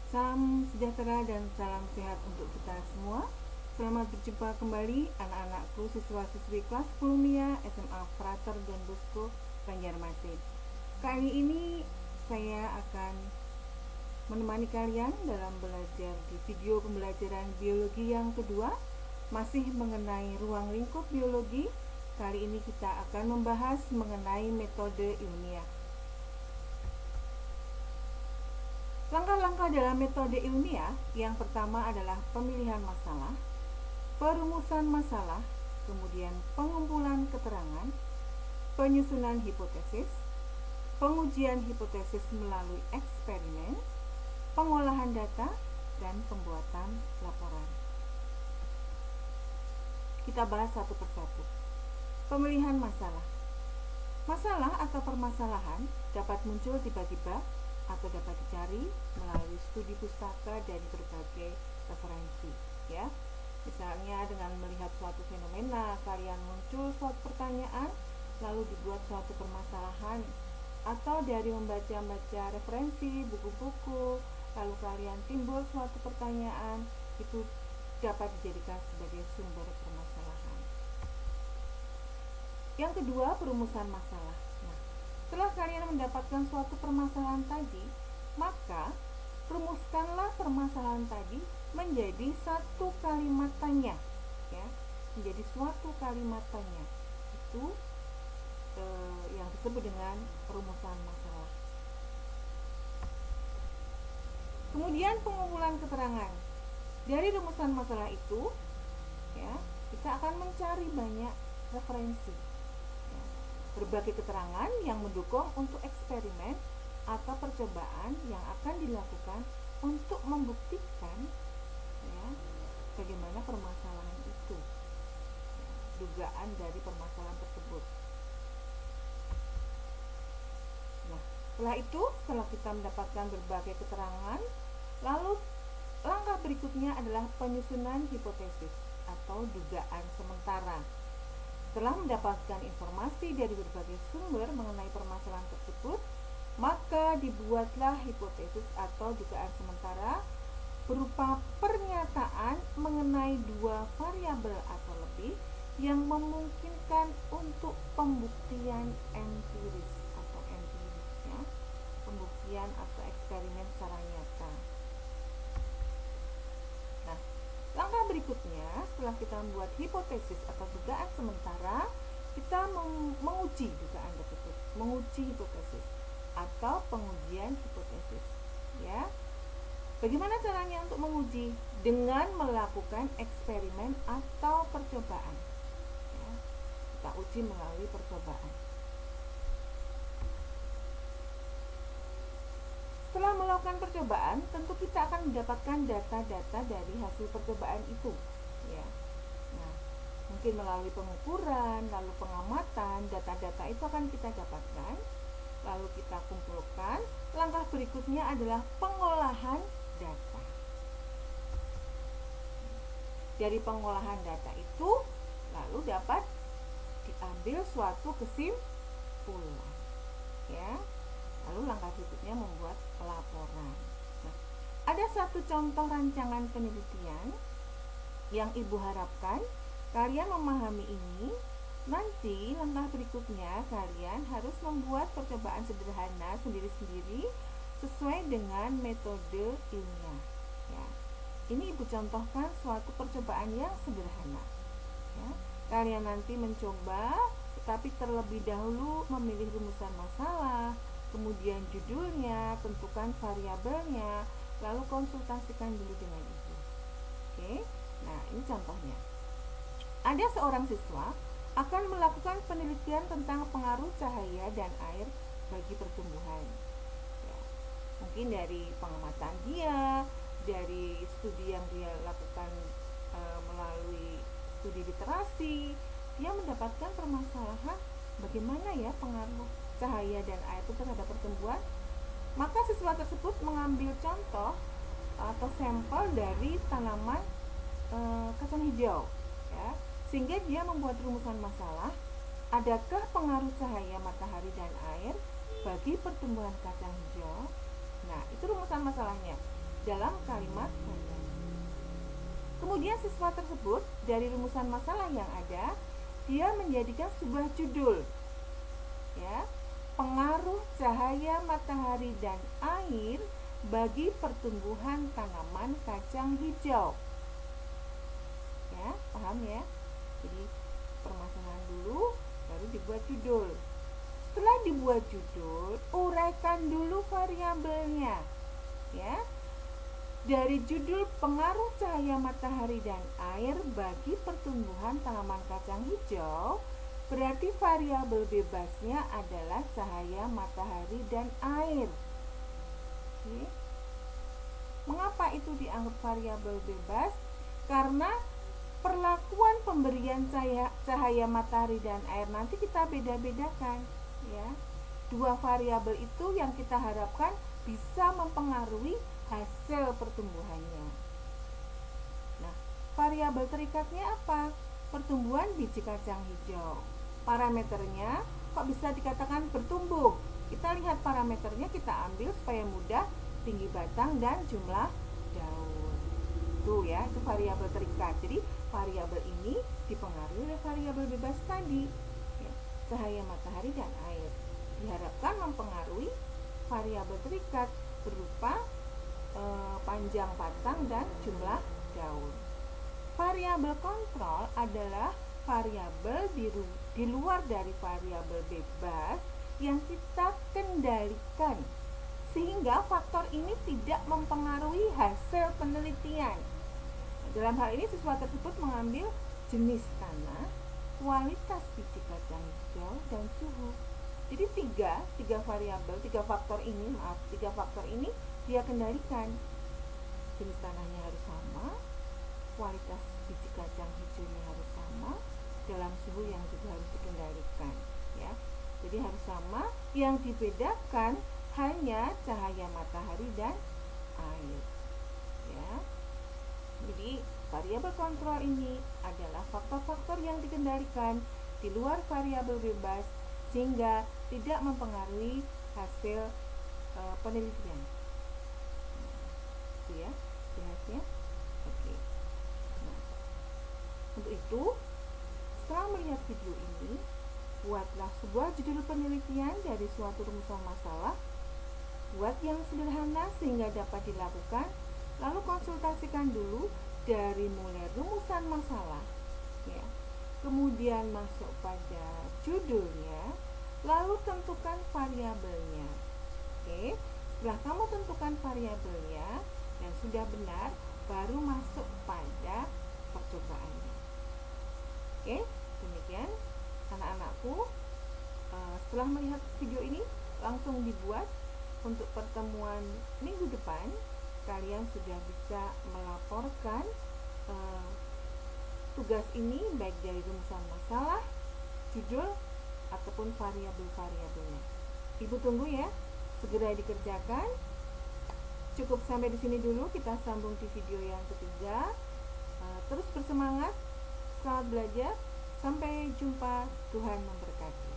Salam sejahtera dan salam sehat untuk kita semua. Selamat berjumpa kembali anak-anakku siswa-siswi kelas 10 MIA SMA Frater Don Bosco Banjarmasin. Kali ini saya akan menemani kalian dalam belajar di video pembelajaran biologi yang kedua, masih mengenai ruang lingkup biologi. Kali ini kita akan membahas mengenai metode ilmiah. Langkah-langkah dalam metode ilmiah yang pertama adalah pemilihan masalah, perumusan masalah, kemudian pengumpulan keterangan, penyusunan hipotesis, pengujian hipotesis melalui eksperimen, pengolahan data, dan pembuatan laporan. Kita bahas satu persatu. Pemilihan masalah. Masalah atau permasalahan dapat muncul tiba-tiba atau dapat dicari melalui studi pustaka dari berbagai referensi, ya. Misalnya dengan melihat suatu fenomena, kalian muncul suatu pertanyaan, lalu dibuat suatu permasalahan, atau dari membaca referensi, buku-buku, lalu kalian timbul suatu pertanyaan, itu dapat dijadikan sebagai sumber permasalahan. Yang kedua, perumusan masalah. Setelah kalian mendapatkan suatu permasalahan tadi, maka rumuskanlah permasalahan tadi menjadi satu kalimat tanya, ya, menjadi suatu kalimat tanya. Itu yang disebut dengan perumusan masalah. Kemudian pengumpulan keterangan. Dari rumusan masalah itu, ya, kita akan mencari banyak referensi. Berbagai keterangan yang mendukung untuk eksperimen atau percobaan yang akan dilakukan untuk membuktikan, ya, bagaimana permasalahan itu, ya, dugaan dari permasalahan tersebut. Nah, setelah kita mendapatkan berbagai keterangan, lalu langkah berikutnya adalah penyusunan hipotesis atau dugaan sementara. Setelah mendapatkan informasi dari berbagai sumber mengenai permasalahan tersebut, maka dibuatlah hipotesis atau dugaan sementara berupa pernyataan mengenai dua variabel atau lebih yang memungkinkan untuk pembuktian empiris atau ya, pembuktian atau eksperimen secara nyata. Langkah berikutnya, setelah kita membuat hipotesis atau dugaan sementara, kita menguji dugaan tersebut, menguji hipotesis atau pengujian hipotesis, ya. Bagaimana caranya untuk menguji? Dengan melakukan eksperimen atau percobaan, ya. Kita uji melalui percobaan. Setelah melakukan percobaan, tentu kita akan mendapatkan data-data dari hasil percobaan itu, ya. Nah, mungkin melalui pengukuran, lalu pengamatan, data-data itu akan kita dapatkan, lalu kita kumpulkan. Langkah berikutnya adalah pengolahan data. Dari pengolahan data itu, lalu dapat diambil suatu kesimpulan, ya. Lalu langkah berikutnya membuat laporan. Nah, ada satu contoh rancangan penelitian yang Ibu harapkan kalian memahami ini. Nanti langkah berikutnya kalian harus membuat percobaan sederhana sendiri-sendiri sesuai dengan metode ilmiah, ya. Ini Ibu contohkan suatu percobaan yang sederhana, ya. Kalian nanti mencoba, tetapi terlebih dahulu memilih rumusan masalah, kemudian judulnya, tentukan variabelnya, lalu konsultasikan dulu dengan Ibu. Oke, nah ini contohnya. Ada seorang siswa akan melakukan penelitian tentang pengaruh cahaya dan air bagi pertumbuhan. Ya, mungkin dari pengamatan dia, dari studi yang dia lakukan melalui studi literasi, dia mendapatkan permasalahan bagaimana ya pengaruh cahaya dan air itu terhadap pertumbuhan. Maka siswa tersebut mengambil contoh atau sampel dari tanaman kacang hijau, ya, sehingga dia membuat rumusan masalah, adakah pengaruh cahaya matahari dan air bagi pertumbuhan kacang hijau. Nah, itu rumusan masalahnya. dalam kalimat kalian. Kemudian siswa tersebut dari rumusan masalah yang ada, dia menjadikan sebuah judul, ya, pengaruh cahaya matahari dan air bagi pertumbuhan tanaman kacang hijau. Ya, paham ya? Jadi permasalahan dulu, baru dibuat judul. Setelah dibuat judul, uraikan dulu variabelnya. Ya. Dari judul pengaruh cahaya matahari dan air bagi pertumbuhan tanaman kacang hijau, berarti variabel bebasnya adalah cahaya matahari dan air. Oke. Mengapa itu dianggap variabel bebas? Karena perlakuan pemberian cahaya matahari dan air nanti kita beda-bedakan, ya. Dua variabel itu yang kita harapkan bisa mempengaruhi hasil pertumbuhannya. Nah, variabel terikatnya apa? Pertumbuhan biji kacang hijau. Parameternya kok bisa dikatakan bertumbuh? Kita lihat parameternya, kita ambil supaya mudah, tinggi batang dan jumlah daun. Tuh ya, itu variabel terikat. Jadi variabel ini dipengaruhi oleh variabel bebas tadi, ya, cahaya matahari dan air. Diharapkan mempengaruhi variabel terikat berupa panjang batang dan jumlah daun. Variabel kontrol adalah variabel di luar dari variabel bebas yang kita kendalikan, sehingga faktor ini tidak mempengaruhi hasil penelitian. Dalam hal ini siswa tersebut mengambil jenis tanah, kualitas biji kacang hijau, dan suhu. Jadi tiga variabel, tiga faktor ini dia kendalikan. Jenis tanahnya harus sama, kualitas biji kacang hijaunya harus sama, dalam suhu yang juga harus dikendalikan, ya. Jadi harus sama, yang dibedakan hanya cahaya matahari dan air, ya. Jadi variabel kontrol ini adalah faktor-faktor yang dikendalikan di luar variabel bebas sehingga tidak mempengaruhi hasil penelitian. Itu ya, jelasnya. Oke. Nah, untuk itu, setelah melihat video ini, buatlah sebuah judul penelitian dari suatu rumusan masalah. Buat yang sederhana sehingga dapat dilakukan, lalu konsultasikan dulu dari mulai rumusan masalah, ya. Kemudian masuk pada judulnya, lalu tentukan variabelnya. Oke, setelah kamu tentukan variabelnya dan sudah benar, baru masuk pada percobaannya. Oke, demikian anak-anakku. Setelah melihat video ini, langsung dibuat. Untuk pertemuan minggu depan, kalian sudah bisa melaporkan tugas ini baik dari rumusan masalah, judul, ataupun variabel-variabelnya. Ibu tunggu ya, segera dikerjakan. Cukup sampai di sini dulu, kita sambung di video yang ketiga. Terus bersemangat, selamat belajar, sampai jumpa, Tuhan memberkati.